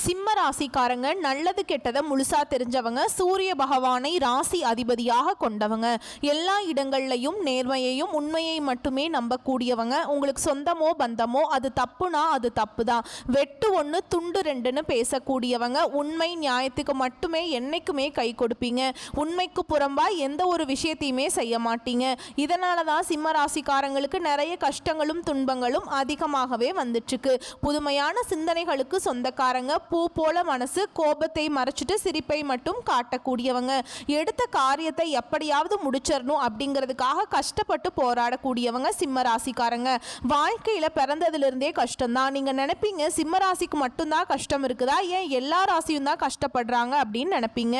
சிம்ம ராசிக்காரங்க நல்லது கெட்டதை முழுசா தெரிஞ்சவங்க, சூரிய பகவானை ராசி அதிபதியாக கொண்டவங்க, எல்லா இடங்கள்லையும் நேர்மையையும் உண்மையை மட்டுமே நம்பக்கூடியவங்க. உங்களுக்கு சொந்தமோ பந்தமோ அது தப்புனா அது தப்பு தான், வெட்டு ஒன்று துண்டு ரெண்டுன்னு பேசக்கூடியவங்க. உண்மை நியாயத்துக்கு மட்டுமே என்னைக்குமே கை கொடுப்பீங்க. உண்மைக்கு புறம்பா எந்த ஒரு விஷயத்தையுமே செய்ய மாட்டீங்க. இதனால தான் சிம்ம ராசிக்காரங்களுக்கு நிறைய கஷ்டங்களும் துன்பங்களும் அதிகமாகவே வந்துட்டுருக்கு. புதுமையான சிந்தனைகளுக்கு சொந்தக்காரங்க, பூ போல மனசு, கோபத்தை மறைச்சிட்டு சிரிப்பை மட்டும் காட்டக்கூடியவங்க, எடுத்த காரியத்தை எப்படியாவது முடிச்சிடணும் அப்படிங்கிறதுக்காக கஷ்டப்பட்டு போராடக்கூடியவங்க சிம்ம ராசிக்காரங்க. வாழ்க்கையில பிறந்ததிலிருந்தே கஷ்டம்தான். நீங்க நினைப்பீங்க சிம்ம ராசிக்கு மட்டும்தான் கஷ்டம் இருக்குதா, ஏன் எல்லா ராசியும் தான் கஷ்டப்படுறாங்க அப்படின்னு நினைப்பீங்க.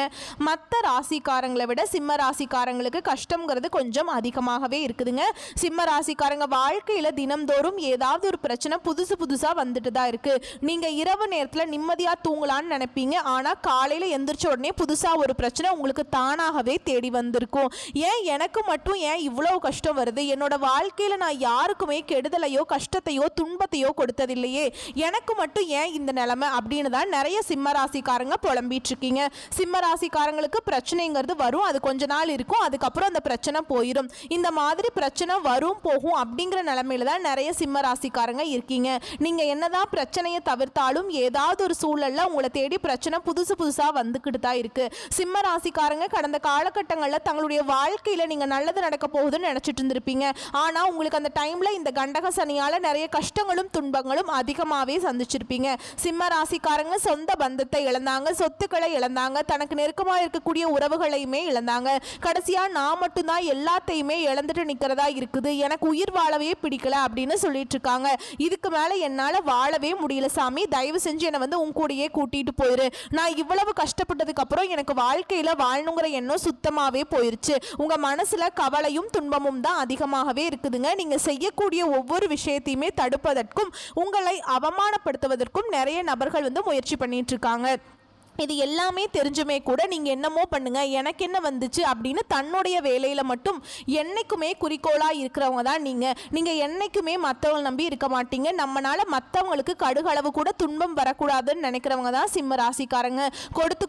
மற்ற ராசிக்காரங்களை விட சிம்ம ராசிக்காரங்களுக்கு கஷ்டங்கிறது கொஞ்சம் அதிகமாகவே இருக்குதுங்க. சிம்ம ராசிக்காரங்க வாழ்க்கையில தினம்தோறும் ஏதாவது ஒரு பிரச்சனை புதுசா வந்துட்டு தான் இருக்கு. நீங்க இரவு நேரத்தில் நிம்மதியா தூங்கலான்னு நினைப்பீங்க, ஆனா காலையில எந்திரிச்ச உடனே புதுசா ஒரு பிரச்சனை உங்களுக்கு தானாகவே தேடி வந்திருக்கும். ஏன் எனக்கு மட்டும் ஏன் இவ்வளவு கஷ்டம் வருது, என்னோட வாழ்க்கையில நான் யாருக்குமே கெடுதலையோ கஷ்டத்தையோ துன்பத்தையோ கொடுத்ததில்லையே, எனக்கு மட்டும் ஏன் இந்த நிலைமை அப்படின்னு தான் நிறைய சிம்ம ராசிக்காரங்க புலம்பிட்டு இருக்கீங்க. சிம்ம ராசிக்காரங்களுக்கு பிரச்சனைங்கிறது வரும், அது கொஞ்ச நாள் இருக்கும், அதுக்கப்புறம் அந்த பிரச்சனை போயிடும். இந்த மாதிரி பிரச்சனை வரும் போகும் அப்படிங்கிற நிலைமையில தான் நிறைய சிம்ம ராசிக்காரங்க இருக்கீங்க. நீங்க என்னதான் பிரச்சனையை தவிர்த்தாலும் ஏதாவது ஒரு சூழல்ல உங்களை தேடி பிரச்சனை புதுசா வந்துக்கிட்டு தான் இருக்கு. சிம்ம ராசிக்காரங்க கடந்த காலகட்டங்களில் தங்களுடைய வாழ்க்கையில நீங்க நல்லது நடக்க போகுதுன்னு நினைச்சிட்டு இருந்திருப்பீங்க. ஆனா உங்களுக்கு அந்த டைம்ல இந்த கண்டக சனியால நிறைய கஷ்டங்களும் துன்பங்களும் அதிகமாகவே சந்திச்சிருப்பீங்க. சிம்ம ராசிக்காரங்க சொந்த பந்தத்தை இழந்தாங்க, சொத்துக்களை இழந்தாங்க, தனக்கு நெருக்கமாக இருக்கக்கூடிய உறவுகளையுமே இழந்தாங்க. கடைசியா நான் மட்டும்தான் எல்லாத்தையுமே இழந்துட்டு நிக்கிறதா இருக்குது, எனக்கு உயிர் வாழவே பிடிக்கல அப்படின்னு சொல்லிட்டு இருக்காங்க. இதுக்கு மேல என்னால வாழவே முடியல சாமி, தயவு செஞ்சு என்னை வந்து உன் கூடயே கூட்டிட்டு போயிரு. நான் இவ்வளவு கஷ்டப்பட்டதுக்கு அப்புறம் எனக்கு வாழ்க்கையில வாழணுங்கிற எண்ணம் சுத்தமாவே போயிருச்சு. உங்க மனசுல கவலையும் துன்பமும் தான் அதிகமாகவே இருக்குதுங்க. நீங்க செய்யக்கூடிய ஒவ்வொரு விஷயத்தையுமே தடுப்பதற்கும் உங்களை அவமானப்படுத்துவதற்கும் நிறைய நபர்கள் வந்து முயற்சி பண்ணிட்டு இருக்காங்க. இது எல்லாமே தெரிஞ்சுமே கூட நீங்கள் என்னமோ பண்ணுங்க, எனக்கு என்ன வந்துச்சு அப்படின்னு தன்னுடைய வேலையில் மட்டும் என்னைக்குமே குறிக்கோளாக இருக்கிறவங்க தான் நீங்கள் என்னைக்குமே மற்றவங்களை நம்பி இருக்க மாட்டீங்க. நம்மளால் மற்றவங்களுக்கு கடுகளவு கூட துன்பம் வரக்கூடாதுன்னு நினைக்கிறவங்க தான் சிம்ம ராசிக்காரங்க.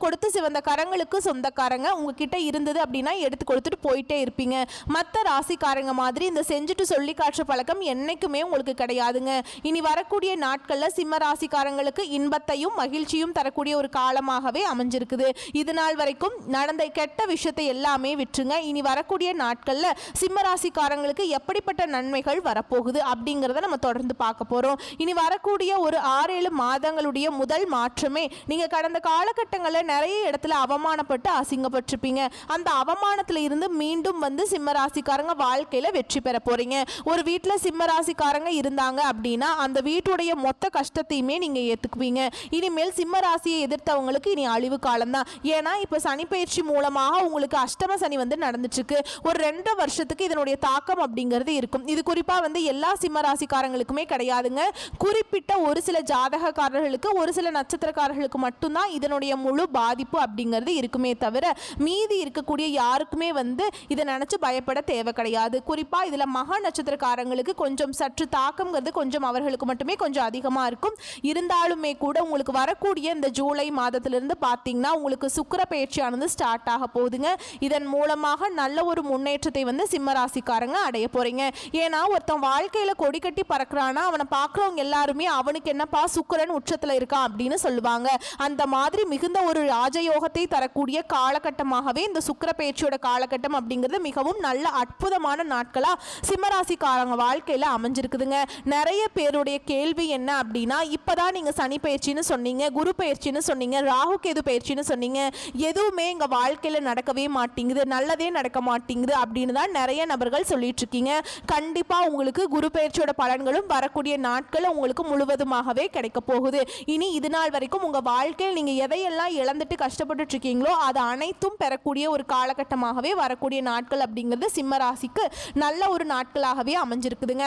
கொடுத்து சிவந்த கரங்களுக்கு சொந்தக்காரங்க. உங்ககிட்ட இருந்தது அப்படின்னா எடுத்து கொடுத்துட்டு போயிட்டே இருப்பீங்க. மற்ற ராசிக்காரங்க மாதிரி இந்த செஞ்சுட்டு சொல்லி காட்டுற பழக்கம் என்னைக்குமே உங்களுக்கு கிடையாதுங்க. இனி வரக்கூடிய நாட்களில் சிம்ம ராசிக்காரங்களுக்கு இன்பத்தையும் மகிழ்ச்சியும் தரக்கூடிய ஒரு காலமாக அமைஞ்சிருக்குது. இது நாள் வரைக்கும் நடந்த கெட்ட விஷயத்தை எல்லாமே விட்டுருங்க. இனி வரக்கூடிய நாட்கள்ல சிம்ம ராசிக்காரங்களுக்கு எப்படிப்பட்ட நன்மைகள் வரப்போகுது அப்படிங்கறத நம்ம தொடர்ந்து பார்க்க போறோம். இனி வரக்கூடிய ஒரு 6-7 மாதங்களுடைய முதல் மாற்றமே, நீங்க கடந்த காலகட்டங்களில் நிறைய இடத்துல அவமானப்பட்டு அசிங்கப்பட்டிருப்பீங்க. அந்த அவமானத்துல இருந்து மீண்டும் வந்து சிம்ம ராசிக்காரங்க வாழ்க்கையில வெற்றி பெற போறீங்க. ஒரு வீட்டுல சிம்ம ராசிக்காரங்க இருந்தாங்க அப்படின்னா அந்த வீட்டுடைய மொத்த கஷ்டத்தையுமே நீங்க ஏத்துக்குவீங்க. இனிமேல் சிம்ம ராசியை எதிர்த்தவங்களுக்கு இனி அழிவு காலம் தான். ஏன்னா இப்ப சனி பயிற்சி மூலமாக உங்களுக்கு அஷ்டம சனி வந்து நடந்துட்டு இருக்கு. ஒரு 2 வருஷத்துக்கு இதனுடைய தாக்கம் அப்படிங்கிறது இருக்கும். இது குறிப்பா வந்து எல்லா சிம்ம ராசிக்காரங்களுக்குமே கிடையாதுங்க. குறிப்பிட்ட ஒரு சில ஜாதகக்காரர்களுக்கு, ஒரு சில நட்சத்திரக்காரர்களுக்கு மட்டும்தான் இதனுடைய முழு பாதிப்பு அப்படிங்கிறது இருக்குமே தவிர மீதி இருக்கக்கூடிய யாருக்குமே வந்து இதை நினைச்சு பயப்பட தேவை கிடையாது. குறிப்பா இதுல மகா நட்சத்திரக்காரங்களுக்கு கொஞ்சம் சற்று தாக்கம்ங்கிறது கொஞ்சம் அவர்களுக்கு மட்டுமே கொஞ்சம் அதிகமா இருக்கும். இருந்தாலுமே கூட உங்களுக்கு வரக்கூடிய இந்த ஜூலை மாதத்திலிருந்து பார்த்தீங்கன்னா உங்களுக்கு சுக்கிர பயிற்சியானது ஸ்டார்ட் ஆக போகுதுங்க. இதன் மூலமாக நல்ல ஒரு முன்னேற்றத்தை வந்து சிம்ம ராசிக்காரங்க அடைய போறீங்க. ஏன்னா ஒருத்தன் வாழ்க்கையில கொடி கட்டி பறக்கிறானா அவனை பார்க்குறவங்க எல்லாருமே அவனுக்கு என்னப்பா சுக்கிரன் உச்சத்துல இருக்கான் அப்படின்னு சொல்லுவாங்க. அந்த மாதிரி மிகுந்த ஒரு ராஜயோகத்தை தரக்கூடிய காலகட்டமாகவே இந்த சுக்கிர பயிற்சியோட காலகட்டம் அப்படிங்கிறது மிகவும் நல்ல அற்புதமான நாட்களா சிம்ம ராசிக்காரங்க வாழ்க்கையில அமைஞ்சிருக்குதுங்க. நிறைய பேருடைய கேள்வி என்ன அப்படின்னா, இப்பதான் நீங்க சனி பயிற்சின்னு சொன்னீங்க, குரு பயிற்சின்னு சொன்னீங்க, ராகு கேது பயிற்சின்னு சொன்னீங்க, எதுவுமே எங்க வாழ்க்கையில நடக்கவே மாட்டேங்குது, நல்லதே நடக்க மாட்டேங்குது அப்படின்னு தான் நிறைய நபர்கள் சொல்லிட்டு இருக்கீங்க. கண்டிப்பா உங்களுக்கு குரு பயிற்சியோட பலன்களும் வரக்கூடிய நாட்கள் உங்களுக்கு முழுவதுமாகவே கிடைக்க போகுது. இனி இது நாள் வரைக்கும் உங்க வாழ்க்கையில் நீங்க எதையெல்லாம் இழந்துட்டு கஷ்டப்பட்டு இருக்கீங்களோ அது அனைத்தும் பெறக்கூடிய ஒரு காலகட்டமாகவே வரக்கூடிய நாட்கள் அப்படிங்கிறது சிம்ம ராசிக்கு நல்ல ஒரு நாட்களாகவே அமைஞ்சிருக்குதுங்க.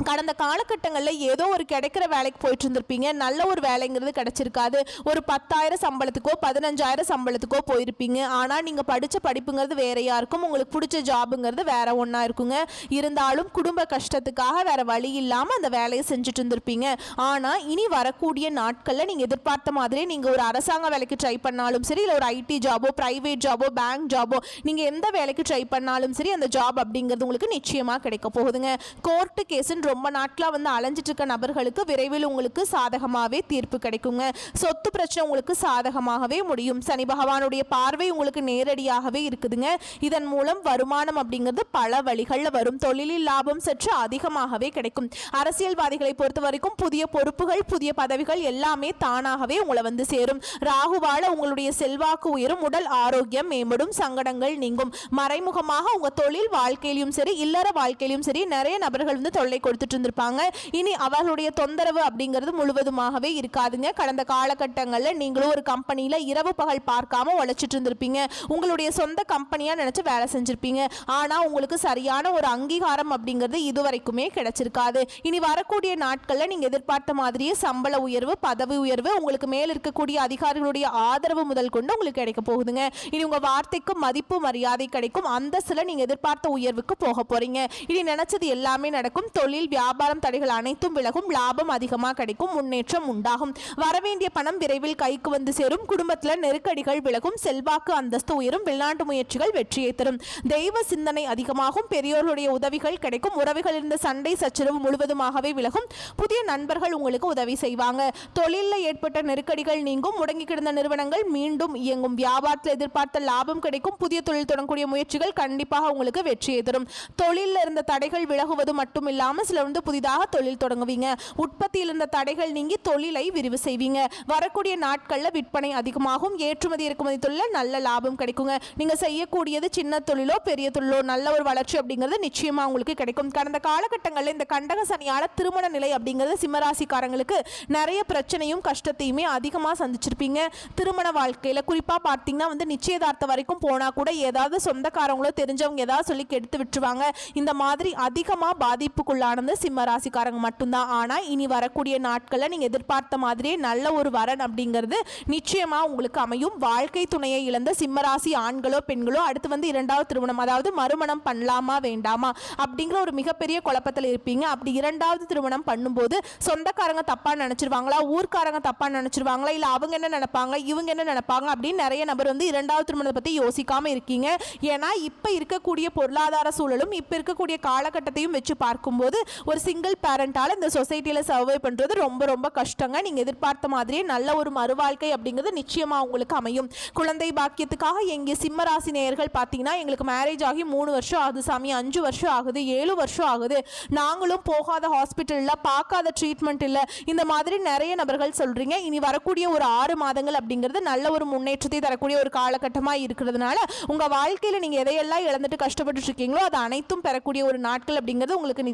கடந்த காலகட்டங்களில் ஏதோ ஒரு கிடைக்கிற வேலைக்கு போயிட்டு இருந்திருப்பீங்க. நல்ல ஒரு வேலைங்கிறது கிடைச்சிருக்காது. ஒரு 10,000 சம்பளத்துக்கோ 15,000 சம்பளத்துக்கோ போயிருப்பீங்க. ஆனால் நீங்கள் படித்த படிப்புங்கிறது வேறையாக இருக்கும். உங்களுக்கு பிடிச்ச ஜாபுங்கிறது வேற ஒன்றா இருக்குங்க. இருந்தாலும் குடும்ப கஷ்டத்துக்காக வேற வழி இல்லாமல் அந்த வேலையை செஞ்சுட்டு இருந்திருப்பீங்க. ஆனால் இனி வரக்கூடிய நாட்களில் நீங்கள் எதிர்பார்த்த மாதிரி நீங்கள் ஒரு அரசாங்க வேலைக்கு ட்ரை பண்ணாலும் சரி, இல்லை ஒரு ஐடி ஜாபோ, பிரைவேட் ஜாபோ, பேங்க் ஜாபோ, நீங்கள் எந்த வேலைக்கு ட்ரை பண்ணாலும் சரி அந்த ஜாப் அப்படிங்கிறது உங்களுக்கு நிச்சயமாக கிடைக்க போகுதுங்க. கோர்ட்டு கேஸுன்னு ரொம்ப நாட்களாக வந்து அலைஞ்சிட்டு இருக்க நபர்களுக்கு விரைவில் உங்களுக்கு சாதகமாகவே தீர்ப்பு கிடைக்குங்க. சொத்து பிரச்சனை உங்களுக்கு சாதகமாகவே முடியும். சனி பகவானுடைய பார்வை உங்களுக்கு நேரடியாகவே இருக்குதுங்க. இதன் மூலம் வருமானம் அப்படிங்கிறது பல வழிகளில் வரும். தொழிலில் லாபம் சற்று அதிகமாகவே கிடைக்கும். அரசியல்வாதிகளை பொறுத்த வரைக்கும் புதிய பொறுப்புகள், புதிய பதவிகள் எல்லாமே தானாகவே உங்களை வந்து சேரும். ராகுவால உங்களுடைய செல்வாக்கு உயரும், உடல் ஆரோக்கியம் மேம்படும், சங்கடங்கள் நீங்கும். மறைமுகமாக உங்க தொழில் வாழ்க்கையிலும் சரி, இல்லற வாழ்க்கையிலும் சரி நிறைய நபர்கள் வந்து தொல்லை கொடுத்துட்டு இருந்திருப்பாங்க. இனி அவர்களுடைய தொந்தரவு அப்படிங்கிறது முழுவதுமாகவே இருக்காதுங்க. கடந்த காலகட்டங்களில் நீங்களும் ஒரு கம்பெனியில் இரவு பகல் பார்க்காம உழைச்சிட்டு இருந்திருப்பீங்க. உங்களுடைய சொந்த கம்பெனியாக நினைச்சு வேலை செஞ்சிருப்பீங்க. ஆனால் உங்களுக்கு சரியான ஒரு அங்கீகாரம் அப்படிங்கிறது இதுவரைக்குமே கிடைச்சிருக்காது. இனி வரக்கூடிய நாட்களில் நீங்கள் எதிர்பார்த்த மாதிரியே சம்பள உயர்வு, பதவி உயர்வு, உங்களுக்கு மேல் இருக்கக்கூடிய அதிகாரிகளுடைய ஆதரவு முதல் கொண்டு உங்களுக்கு கிடைக்க போகுதுங்க. இனி உங்க வார்த்தைக்கு மதிப்பு மரியாதை கிடைக்கும். அந்த சில நீங்க எதிர்பார்த்த உயர்வுக்கு போக போறீங்க. இனி நினைச்சது எல்லாமே நடக்கும். தொழில் வியாபாரம் தடைகள் அனைத்தும் விலகும். லாபம் அதிகமாக கிடைக்கும். முன்னேற்றம் உண்டாகும். வரவேண்டிய பணம் விரைவில் கைக்கு வந்து சேரும். குடும்பத்தில் நெருக்கடிகள் விலகும். செல்வாக்கு அந்தஸ்து உயரும். வெளிநாட்டு முயற்சிகள் வெற்றியை தரும். தெய்வ சிந்தனை அதிகமாகும். பெரியோர்களுடைய உதவிகள் கிடைக்கும். உறவுகள் இருந்த சண்டை சச்சரவு முழுவதுமாகவே விலகும். புதிய நண்பர்கள் உங்களுக்கு உதவி செய்வாங்க. தொழிலில் ஏற்பட்ட நெருக்கடிகள் நீங்கும். முடங்கி கிடந்த நிறுவனங்கள் மீண்டும் இயங்கும். வியாபாரத்தில் எதிர்பார்த்த லாபம் கிடைக்கும். புதிய தொழில் தொடங்கக்கூடிய முயற்சிகள் கண்டிப்பாக உங்களுக்கு வெற்றியை தரும். தொழிலில் இருந்த தடைகள் விலகுவது மட்டும் இல்லாமல் சில வந்து புதிதாக தொழில் தொடங்குவீங்க. உற்பத்தியில் இருந்த தடைகள் நீங்கி தொழிலை விரிவு செய்வீங்க. வரக்கூடிய நாட்களில் விற்பனை அதிகமாகும். ஏற்றுமதி இறக்குமதி தொழில் நல்ல லாபம் கிடைக்குங்க. நீங்க செய்யக்கூடியது சின்ன தொழிலோ பெரிய தொழிலோ நல்ல ஒரு வளர்ச்சி அப்படிங்கிறது நிச்சயமா உங்களுக்கு கிடைக்கும். கடந்த காலகட்டங்களில் இந்த கண்டக சனியால திருமண நிலை அப்படிங்கிறது சிம்மராசிக்காரங்களுக்கு நிறைய பிரச்சனையும் கஷ்டத்தையுமே அதிகமாக சந்திச்சிருப்பீங்க. திருமண வாழ்க்கையில குறிப்பா பார்த்தீங்கன்னா வந்து நிச்சயதார்த்தம் வரைக்கும் போனா கூட ஏதாவது சொந்தக்காரங்களோ தெரிஞ்சவங்க ஏதாவது சொல்லி கெடுத்து விட்டுருவாங்க. இந்த மாதிரி அதிகமாக பாதிப்புக்குள்ளானது சிம்ம ராசிக்காரங்க மட்டும்தான். ஆனால் இனி வரக்கூடிய நாட்களில் நீங்கள் எதிர்பார்த்த மாதிரியே நல்ல ஒரு வரன் அப்படிங்கிறது நிச்சயமாக உங்களுக்கு அமையும். வாழ்க்கை துணையை இழந்த சிம்மராசி ஆண்களோ பெண்களோ அடுத்து வந்து இரண்டாவது திருமணம், அதாவது மறுமணம் பண்ணலாமா வேண்டாமா அப்படிங்கிற ஒரு மிகப்பெரிய குழப்பத்தில் இருப்பீங்க. அப்படி இரண்டாவது திருமணம் பண்ணும்போது சொந்தக்காரங்க தப்பாக நினச்சிருவாங்களா, ஊர்க்காரங்க தப்பாக நினச்சிருவாங்களா, இல்லை அவங்க என்ன நினைப்பாங்க, இவங்க என்ன நினைப்பாங்க அப்படின்னு நிறைய நபர் வந்து இரண்டாவது திருமணத்தை பற்றி யோசிக்காமல் இருக்கீங்க. ஏன்னா இப்போ இருக்கக்கூடிய பொருளாதார சூழலும் இப்போ இருக்கக்கூடிய காலகட்டத்தையும் வச்சு பார்க்கும்போது ஒரு சிங்கிள் பேரண்டால் இந்த சொசைட்டியில் சர்வை பண்ணுறது ரொம்ப ரொம்ப கஷ்டங்க. நீங்கள் எதிர்பார்த்த மாதிரியே நல்ல ஒரு மறுவாழ்க்கை அப்படிங்கிறது நிச்சயமாக உங்களுக்கு அமையும். குழந்தை பாக்கியத்துக்காக எங்கள் சிம்மராசி நேயர்கள் பார்த்தீங்கன்னா எங்களுக்கு மேரேஜ் ஆகி 3 வருஷம் ஆகுது சாமி, 5 வருஷம் ஆகுது, 7 வருஷம் ஆகுது, நாங்களும் போகாத ஹாஸ்பிட்டலில் பார்க்காத ட்ரீட்மெண்ட் இல்லை, இந்த மாதிரி நிறைய நபர்கள் சொல்கிறீங்க. இனி வரக்கூடிய ஒரு 6 மாதங்கள் அப்படிங்கிறது நல்ல ஒரு முன்னேற்றத்தை தரக்கூடிய ஒரு காலகட்டமாக இருக்கிறதுனால உங்கள் வாழ்க்கையில் நீங்கள் எதையெல்லாம் இழந்துட்டு கஷ்டப்பட்டு இருக்கீங்களோ அது அனைத்தும் பெறக்கூடிய ஒரு நாட்கள் அப்படிங்கிறது உங்களுக்கு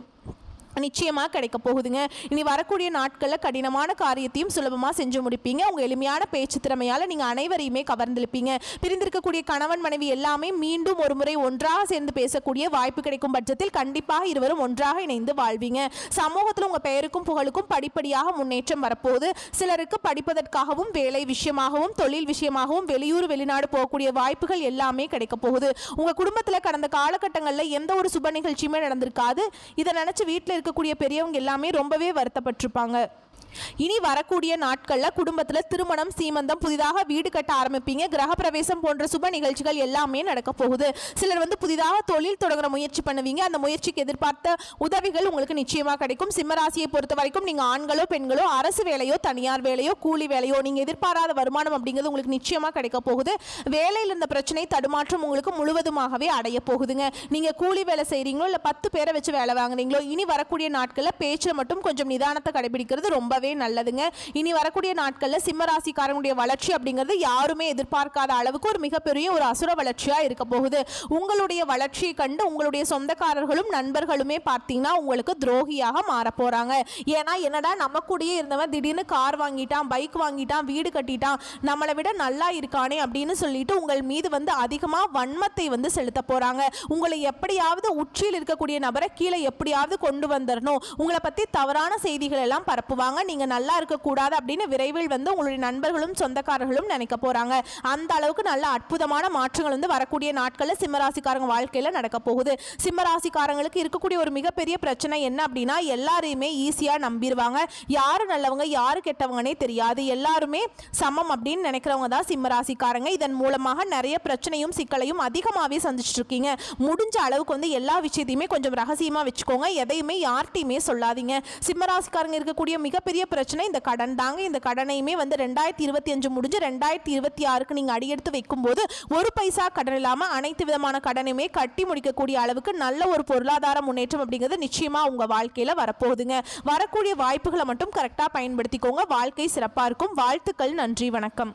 நிச்சயமாக கிடைக்க போகுதுங்க. இனி வரக்கூடிய நாட்களில் கடினமான காரியத்தையும் சுலபமாக செஞ்சு முடிப்பீங்க. உங்கள் எளிமையான பேச்சு திறமையால் நீங்கள் அனைவரையுமே கவர்ந்திருப்பீங்க. பிரிந்திருக்கக்கூடிய கணவன் மனைவி எல்லாமே மீண்டும் ஒரு முறை ஒன்றாக சேர்ந்து பேசக்கூடிய வாய்ப்பு கிடைக்கும் பட்சத்தில் கண்டிப்பாக இருவரும் ஒன்றாக இணைந்து வாழ்வீங்க. சமூகத்தில் உங்கள் பெயருக்கும் புகழுக்கும் படிப்படியாக முன்னேற்றம் வரப்போகுது. சிலருக்கு படிப்பதற்காகவும் வேலை விஷயமாகவும் தொழில் விஷயமாகவும் வெளியூர் வெளிநாடு போகக்கூடிய வாய்ப்புகள் எல்லாமே கிடைக்க போகுது. உங்கள் குடும்பத்தில் கடந்த காலகட்டங்களில் எந்த ஒரு சுப நிகழ்ச்சியுமே நடந்திருக்காது. இதை நினச்சி வீட்டில் இருக்கக்கூடிய பெரியவங்க எல்லாமே ரொம்பவே வருத்தப்பட்டிருப்பாங்க. இனி வரக்கூடிய நாட்களில் குடும்பத்தில் திருமணம், சீமந்தம், புதிதாக வீடு கட்ட ஆரம்பிப்பீங்க. கிரகப்பிரவேசம் போன்ற சுப நிகழ்ச்சிகள் எல்லாமே நடக்க போகுது. சிலர் வந்து புதிதாக தொழில் தொடங்குற முயற்சி பண்ணுவீங்க. அந்த முயற்சிக்கு எதிர்பார்த்த உதவிகள் உங்களுக்கு நிச்சயமாக கிடைக்கும். சிம்மராசியை பொறுத்த வரைக்கும் நீங்கள் ஆண்களோ பெண்களோ அரசு வேலையோ தனியார் வேலையோ கூலி வேலையோ நீங்கள் எதிர்பாராத வருமானம் அப்படிங்கிறது உங்களுக்கு நிச்சயமாக கிடைக்க போகுது. வேலையில் இருந்த பிரச்சனை தடுமாற்றம் உங்களுக்கு முழுவதுமாகவே அடைய போகுதுங்க. நீங்கள் கூலி வேலை செய்கிறீங்களோ இல்லை 10 பேரை வச்சு வேலை வாங்குறீங்களோ இனி வரக்கூடிய நாட்களில் பேச்சில் மட்டும் கொஞ்சம் நிதானத்தை கடைபிடிக்கிறது ரொம்ப ரொம்பவே நல்லதுங்க. இனி வரக்கூடிய நாட்களில் சிம்ம ராசிக்காரங்களுடைய வளர்ச்சி அப்படிங்கிறது யாருமே எதிர்பார்க்காத அளவுக்கு ஒரு மிகப்பெரிய ஒரு அசுர வளர்ச்சியா இருக்க போகுது. உங்களுடைய வளர்ச்சியை கண்டு உங்களுடைய சொந்தக்காரர்களும் நண்பர்களுமே பார்த்தீங்கன்னா உங்களுக்கு துரோகியாக மாற போறாங்க. ஏன்னா என்னடா நம்ம கூடயே இருந்தவன் திடீர்னு கார் வாங்கிட்டான், பைக் வாங்கிட்டான், வீடு கட்டிட்டான், நம்மளை விட நல்லா இருக்கானே அப்படின்னு சொல்லிட்டு உங்கள் மீது வந்து அதிகமாக வன்மத்தை வந்து செலுத்த போறாங்க. உங்களை எப்படியாவது உச்சியில் இருக்கக்கூடிய நபரை கீழே எப்படியாவது கொண்டு வந்துடணும், உங்களை பத்தி தவறான செய்திகள் எல்லாம் பரப்புவாங்க. நீங்க நல்லா இருக்கக்கூடாது அப்படின்னு விரைவில் வந்து உங்களுடைய நண்பர்களும் சொந்தக்காரர்களும் நினைக்க போறாங்க. அந்த அளவுக்கு நல்ல அற்புதமான மாற்றங்கள் வந்து வரக்கூடிய நாட்களில் சிம்மராசிக்காரங்க வாழ்க்கையில் நடக்க போகுது. சிம்மராசிக்காரங்களுக்கு இருக்கக்கூடிய ஒரு மிகப்பெரிய பிரச்சனை என்ன அப்படின்னா, எல்லாரையுமே ஈஸியா நம்பிடுவாங்க. யாரு நல்லவங்க யாரு கெட்டவங்கன்னே தெரியாது, எல்லாருமே சமம் அப்படின்னு நினைக்கிறவங்க தான் சிம்மராசிக்காரங்க. இதன் மூலமாக நிறைய பிரச்சனையும் சிக்கலையும் அதிகமாகவே சந்திச்சுட்டு இருக்கீங்க. முடிஞ்ச அளவுக்கு வந்து எல்லா விஷயத்தையுமே கொஞ்சம் ரகசியமா வச்சுக்கோங்க. எதையுமே யார்ட்டையுமே சொல்லாதீங்க. சிம்மராசிக்காரங்க இருக்கக்கூடிய மிகப்பெரிய பிரச்சனை இந்த கடன் தாங்க. இந்த கடனையுமே வந்து 2025 முடிஞ்சு 2026க்கு நீங்க அடியெடுத்து வைக்கும் போது ஒரு பைசா கடன் இல்லாம அனைத்து விதமான கடனையுமே கட்டி முடிக்கக்கூடிய அளவுக்கு நல்ல ஒரு பொருளாதார முன்னேற்றம் அப்படிங்கிறது நிச்சயமா உங்க வாழ்க்கையில வரப்போகுதுங்க. வரக்கூடிய வாய்ப்புகளை மட்டும் கரெக்டா பயன்படுத்திக்கோங்க. வாழ்க்கை சிறப்பா இருக்கும். வாழ்த்துக்கள். நன்றி. வணக்கம்.